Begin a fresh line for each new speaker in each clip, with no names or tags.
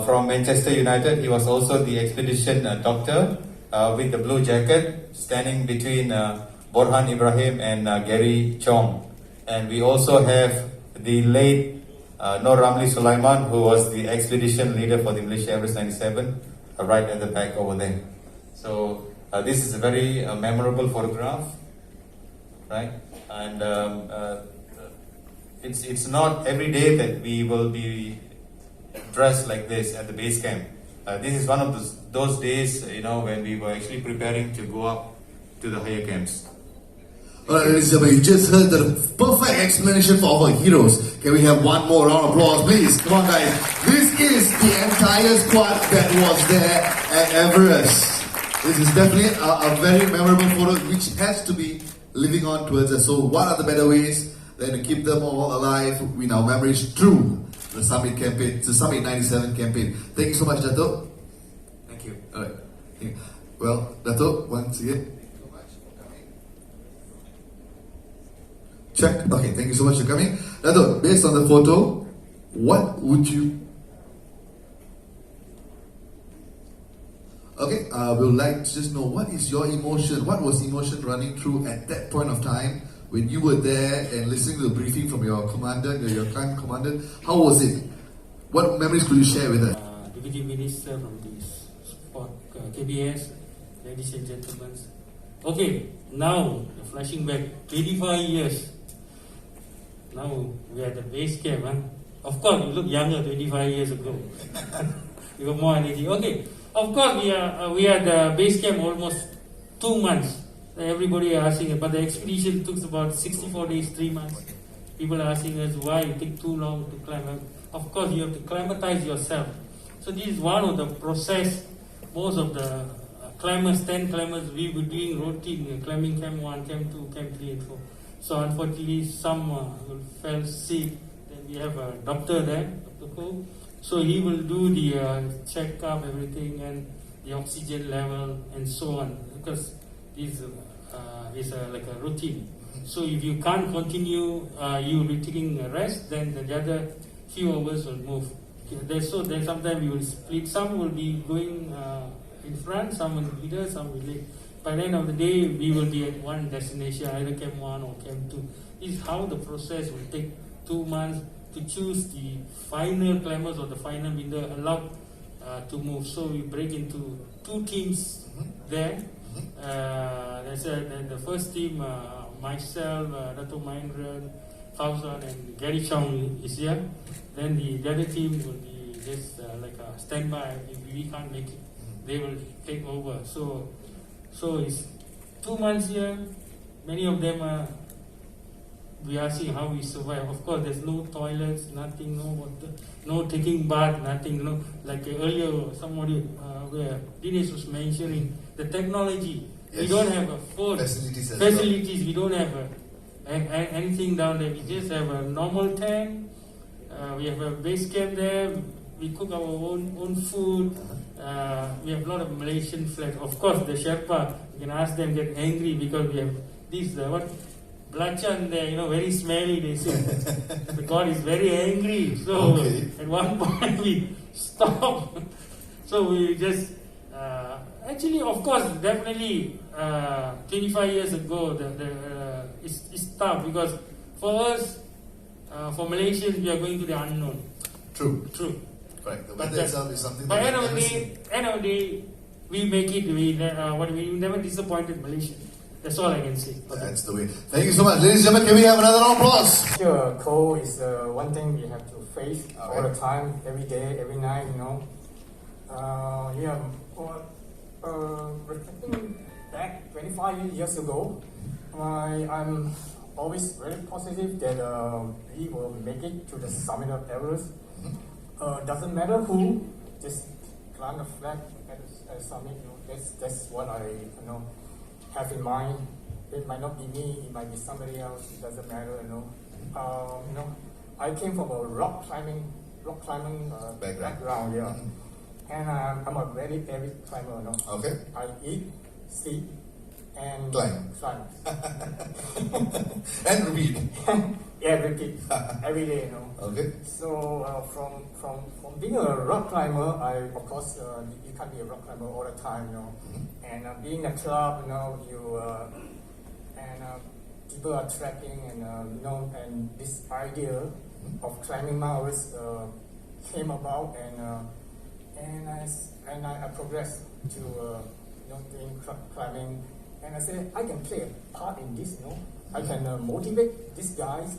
from Manchester United. He was also the expedition doctor with the blue jacket, standing between Borhan Ibrahim and Gary Chong. And we also have the late Nur Ramli Sulaiman, who was the expedition leader for the Malaysia Everest 97, right at the back over there. So this is a very memorable photograph, right? And it's not every day that we will be dressed like this at the base camp. This is one of those days, when we were actually preparing to go up to the higher camps.
Alright, ladies and gentlemen, you just heard the perfect explanation for our heroes. Can we have one more round of applause, please? Come on, guys. This is the entire squad that was there at Everest. This is definitely a very memorable photo which has to be living on towards us. So what are the better ways than to keep them all alive in our memories through the Summit campaign, the Summit 97 campaign. Thank you so much, Dato'.
Thank you.
Alright. Well, Dato', once again. Check. Okay, thank you so much for coming. Dato', based on the photo, what would you... Okay, we'd like to just know what is your emotion, what was emotion running through at that point of time when you were there and listening to the briefing from your commandant, your clan commandant. How was it? What memories could you share with us?
Deputy Minister from the Sport KBS, ladies and gentlemen. Okay, now flashing back 25 years. Now we are at the base camp. Of course, you look younger 25 years ago. You got more energy. Okay, of course we are at the base camp almost 2 months. Everybody are asking, but the expedition took about 64 days, 3 months. People are asking us why it took too long to climb. Of course, you have to climatize yourself. So this is one of the process. Most of the climbers, 10 climbers, we were doing routine climbing camp 1, camp 2, camp 3 and 4. So unfortunately, some fell sick. Then we have a doctor there, Dr. Ko. So he will do the check-up, everything, and the oxygen level, and so on. Because this is like a routine. So if you can't continue, you will be taking a rest, then the other few hours will move. So then sometimes we will split. Some will be going in front, some will be there, some will be. By the end of the day, we will be at one destination, either camp 1 or camp 2. This is how the process will take 2 months to choose the final climbers or the final winner allowed to move. So we break into 2 teams there. The first team, myself, Dato' Mahendran, Fauzan and Gary Chong is here. Then the other team will be just like a standby. If we can't make it, they will take over. So it's 2 months here. Many of them we are seeing how we survive. Of course, there's no toilets, nothing, no water, no taking bath, nothing. No, like earlier, somebody where Dinesh was mentioning the technology. Yes. We don't have a phone facilities. We don't have anything down there. We just have a normal tent. We have a base camp there. We cook our own food. We have a lot of Malaysian flags. Of course, the Sherpa, you can ask them, get angry because we have this, Blachan there, very smelly, they say. The God is very angry. So at one point we stopped. So we just, actually, of course, definitely 25 years ago, it's tough because for us, for Malaysians, we are going to the unknown.
True.
Right.
The weather itself is something
but
that
end of the day, we make it. We never disappointed Malaysia. That's all I can say.
Okay. That's the way. Thank you so much. Ladies and gentlemen, can we have another round of applause?
Sure, cold is one thing we have to face all the time, every day, every night, reflecting back 25 years ago, I'm always very positive that we will make it to the summit of Everest. Doesn't matter who, just plant a flag at the summit. That's what I have in mind. It might not be me, it might be somebody else. It doesn't matter. I came from a rock climbing background. Yeah, and I'm a very avid climber.
Okay.
I eat, sleep, and
climb.
Climb.
And repeat.
Yeah, repeat every day.
Okay.
So from being a rock climber, I of course you can't be a rock climber all the time, And being a club, people are trekking, and this idea of climbing Mount Everest came about, and I progressed to doing climbing, and I said I can play a part in this, I can motivate these guys,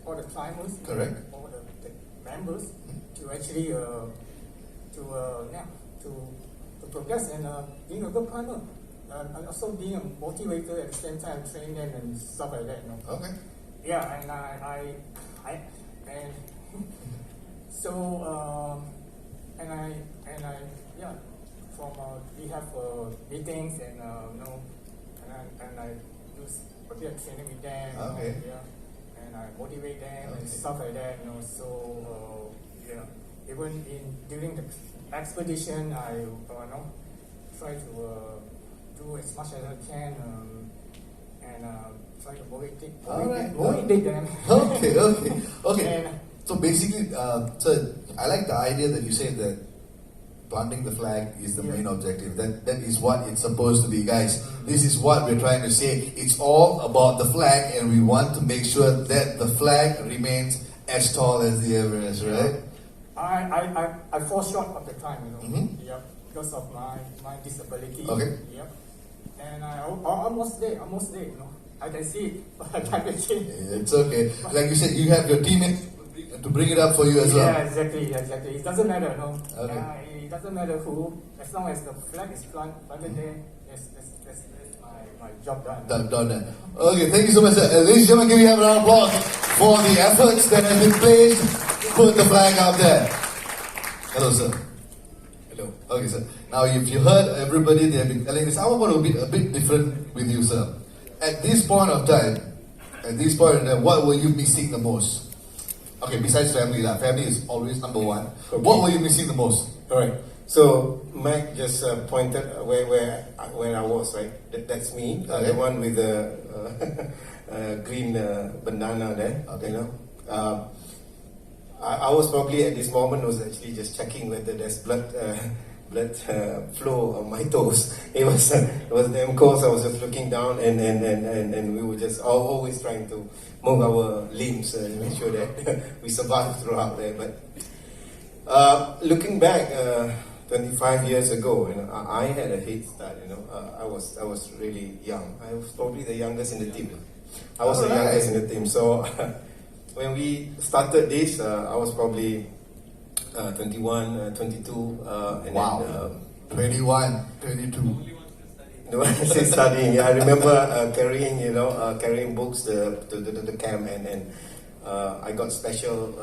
all the climbers,
Correct.
all the members to actually to progress and being a good climber, and also being a motivator at the same time, training them and stuff like that.
Okay.
Yeah, and I and so yeah, from we have meetings and and I do a bit of training with them.
Okay.
And I motivate them and stuff like that. So even during the expedition, I try to do as much as I can and try to motivate them.
Okay.
And,
So basically, so I like the idea that you said that planting the flag is the main objective. That is what it's supposed to be, guys. This is what we're trying to say. It's all about the flag, and we want to make sure that the flag remains as tall as the Everest, right?
I fall short of the time,
Mhm.
because of my disability.
Okay.
And I almost there, I can see it, but I can't reach it.
It's okay. Like you said, you have your teammates to bring it up for you as well.
Yeah, exactly. It doesn't matter,
Okay.
It doesn't matter who, as long as the flag is planted there, that's my job done.
Done. Okay, thank you so much, sir. Ladies and gentlemen, can we have a round of applause for the efforts that have been placed to put the flag out there? Hello, sir.
Hello.
Okay, sir. Now, if you heard everybody, they have been telling this. I want to be a bit different with you, sir. At this point of time, what were you missing the most? Okay, besides family, family is always number one.
Okay.
What were you missing the most?
All right. So Mike just pointed where I was, right? That's me,
Okay.
the one with the green bandana there.
Okay.
I was probably at this moment was actually just checking whether there's blood flow on my toes. It was damn cold. So I was just looking down, and we were just always trying to move our limbs and make sure that we survive throughout there. But looking back, 25 years ago, I had a head start. I was really young. I was probably the youngest in the team. I was the youngest in the team. So when we started this, I was probably 21, 22, and
Wow.
then
21, 22.
no, still studying. Yeah, I remember carrying books to the camp, and I got special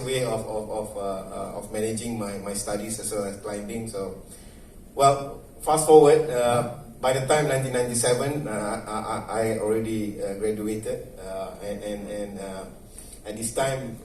way of managing my studies as well as climbing. So, well, fast forward. By the time 1997, I already graduated, and at this time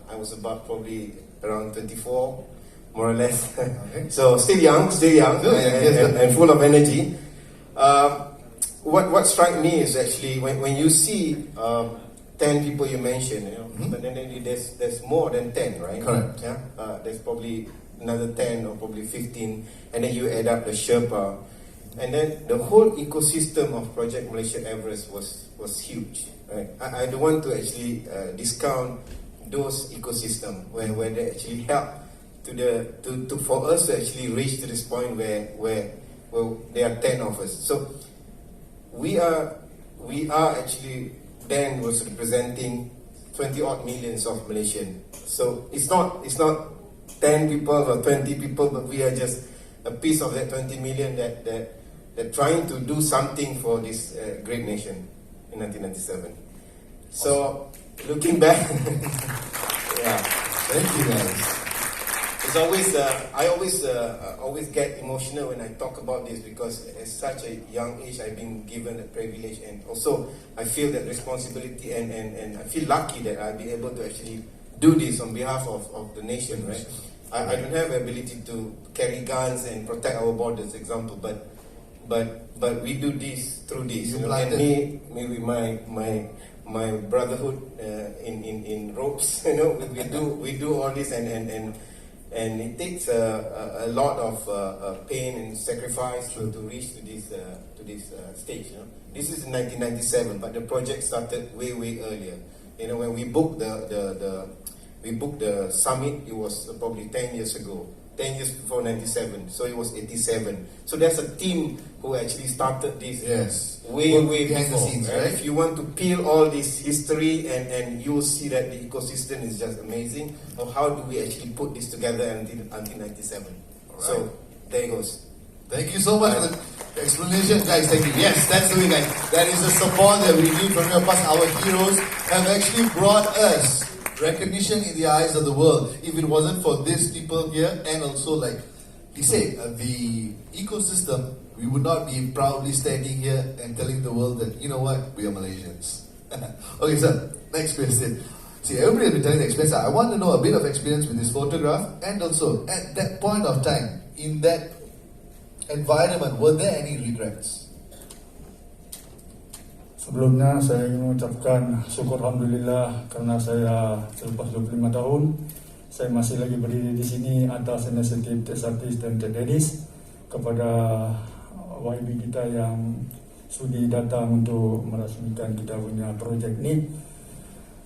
I was about probably around 24, more or less.
Okay.
So still young, and full of energy. What struck me is actually when you see 10 people you mentioned, but then there's more than 10, right?
Correct.
Yeah. There's probably another 10 or probably 15, and then you add up the Sherpa, and then the whole ecosystem of Project Malaysia Everest was huge. Right? I don't want to actually discount those ecosystem where they actually help for us to actually reach to this point where there are 10 of us. So we are actually then was representing 20 odd millions of Malaysian. So it's not 10 people or 20 people, but we are just a piece of that 20 million that trying to do something for this great nation in 1997. So looking back, yeah,
Thank you, guys.
it's always I always get emotional when I talk about this, because at such a young age I've been given a privilege, and also I feel that responsibility, and I feel lucky that I'll be able to actually do this on behalf of the nation, right? I don't have the ability to carry guns and protect our borders, example, but we do this through this,
You
and
planted.
me with my my brotherhood in ropes. We do all this, and it takes a lot of pain and sacrifice to reach to this stage. This is in 1997, but the project started way earlier. When we booked the summit, it was probably 10 years ago. 10 years before 97, so it was 87. So there's a team who actually started this way
behind the
before.
scenes,
And
right?
if you want to peel all this history, and you will see that the ecosystem is just amazing of how do we actually put this together until 97. So there it goes.
Thank you so much for the explanation, guys. Thank you. Yes, that's the way, guys. That is the support that we need from your past. Our heroes have actually brought us recognition in the eyes of the world. If it wasn't for these people here, and also like he said, the ecosystem, we would not be proudly standing here and telling the world that, you know what, we are Malaysians. Okay, sir, next question. See, everybody has been telling the experience. I want to know a bit of experience with this photograph, and also at that point of time, in that environment, were there any regrets?
Sebelumnya saya ingin mengucapkan syukur Alhamdulillah karena saya selepas 25 tahun saya masih lagi berdiri di sini atas inisiatif Teks Artis dan Teks Dedis kepada YB kita yang sudi datang untuk merasmikan kita punya projek ini.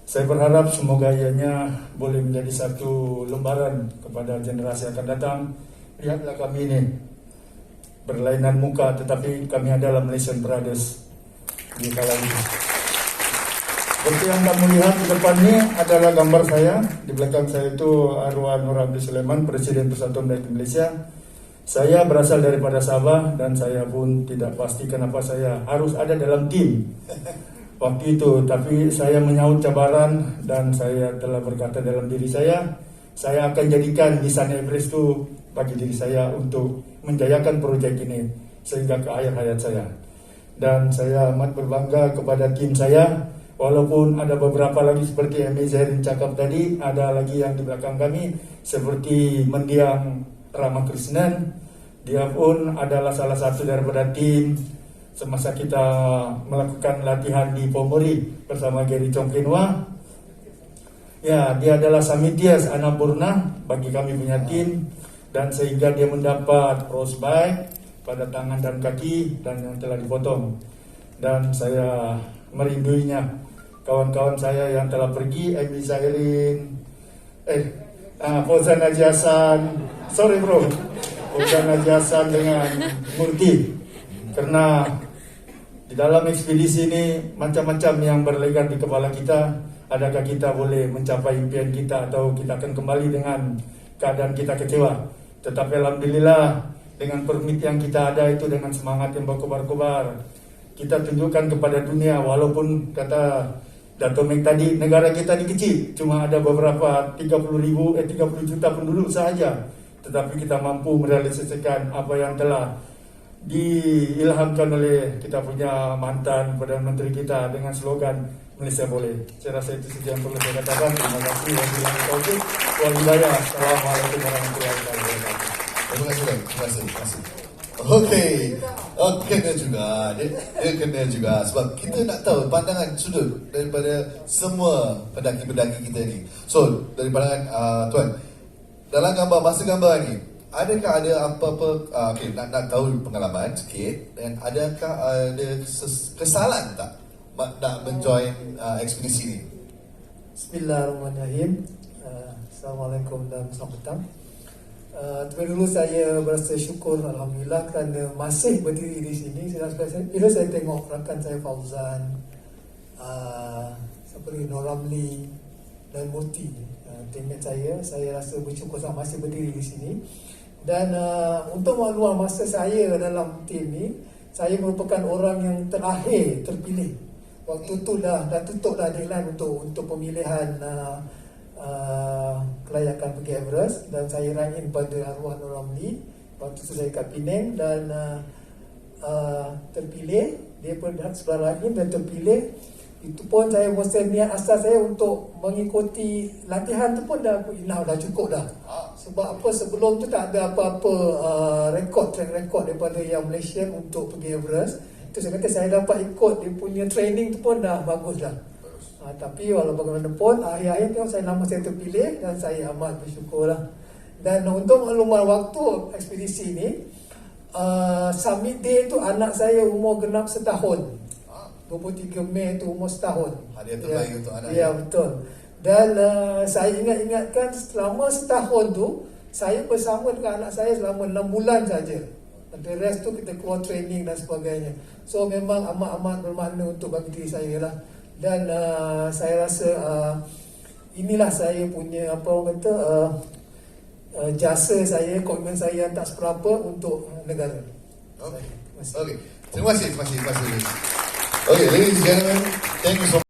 Saya berharap semoga ianya boleh menjadi satu lembaran kepada generasi akan datang. Lihatlah kami ini berlainan muka tetapi kami adalah Malaysian Brothers di kala ini. Seperti yang kamu lihat di depan ini adalah gambar saya. Di belakang saya itu arwah Nur Abdul Sulaiman, Presiden Persatuan Rakyat Malaysia. Saya berasal daripada Sabah dan saya pun tidak pasti kenapa saya harus ada dalam tim waktu itu. Tapi saya menyahut cabaran dan saya telah berkata dalam diri saya akan jadikan nisan Everest itu bagi diri saya untuk menjayakan proyek ini sehingga ke akhir hayat saya. Dan saya amat berbangga kepada tim saya, walaupun ada beberapa lagi seperti yang Zain cakap tadi, ada lagi yang di belakang kami seperti mendiang Ramakrishnan. Dia pun adalah salah satu daripada tim semasa kita melakukan latihan di Pomori bersama Gary Chongkinwa. Ya, dia adalah Samitias Anapurna bagi kami punya tim, dan sehingga dia mendapat frostbite pada tangan dan kaki dan yang telah dipotong. Dan saya merinduinya. Kawan-kawan saya yang telah pergi, Amy Zairin, Fauzan Haji Hasan, Fauzan Haji Hasan dengan Murti. Karena di dalam ekspedisi ini macam-macam yang berlegar di kepala kita. Adakah kita boleh mencapai impian kita atau kita akan kembali dengan keadaan kita kecewa. Tetapi Alhamdulillah dengan permit yang kita ada itu, dengan semangat yang berkobar-kobar, kita tunjukkan kepada dunia, walaupun kata Dato' Mek tadi, negara kita ini kecil, cuma ada beberapa 30 juta penduduk sahaja, tetapi kita mampu merealisasikan apa yang telah diilhamkan oleh kita punya mantan Perdana Menteri kita dengan slogan Malaysia Boleh. Saya rasa itu saja yang perlu saya katakan. Terima kasih. Wassalamualaikum warahmatullahi wabarakatuh.
Terima kasih. Okey, kena juga. Dia kena juga. Sebab kita nak tahu pandangan sudut daripada semua pendaki-pendaki kita ni. So, dari pandangan Tuan, dalam masa gambar ni, adakah ada apa-apa, nak tahu pengalaman sikit, dan adakah ada kesalahan tak nak menjoin ekspedisi ni?
Bismillahirrahmanirrahim. Assalamualaikum dan selamat petang. Terlebih dulu saya berasa syukur Alhamdulillah kerana masih berdiri di sini. Bila saya tengok rakan saya Fauzan, seperti Nur Ramli dan Murti, teammate saya rasa bersyukur sangat masih berdiri di sini. Dan untuk meluang masa saya dalam tim ni, saya merupakan orang yang terakhir terpilih. Waktu tu dah tutup dah deadline untuk pemilihan kelayakan pergi Everest, dan saya raih pada arwah Nur Ramli. Waktu tu saya kat Penang dan terpilih. Dia pun sebelah rahim dan terpilih. Itu pun saya mesti niat asal saya untuk mengikuti latihan tu pun dah cukup dah. Sebab apa, sebelum tu tak ada apa-apa track record daripada yang Malaysian untuk pergi Everest. Itu saya kata saya dapat ikut dia punya training tu pun dah bagus dah. Tapi walau bagaimanapun akhir-akhir tengok saya terpilih dan saya amat bersyukur lah. Dan untuk makluman waktu ekspedisi ni, summit day tu anak saya umur genap setahun. 23 Mei tu umur setahun.
Hadiah terbaik untuk anak.
Ya, betul. Dan saya ingatkan selama setahun tu saya bersama dengan anak saya selama 6 bulan saja. The rest tu kita keluar training dan sebagainya. So memang amat-amat bermakna untuk bagi diri saya lah. Dan saya rasa inilah saya punya apa orang kata jasa saya, komitmen saya yang tak seberapa untuk negara.
Okay. Terima kasih. Okay, ladies and gentlemen, thank you so much.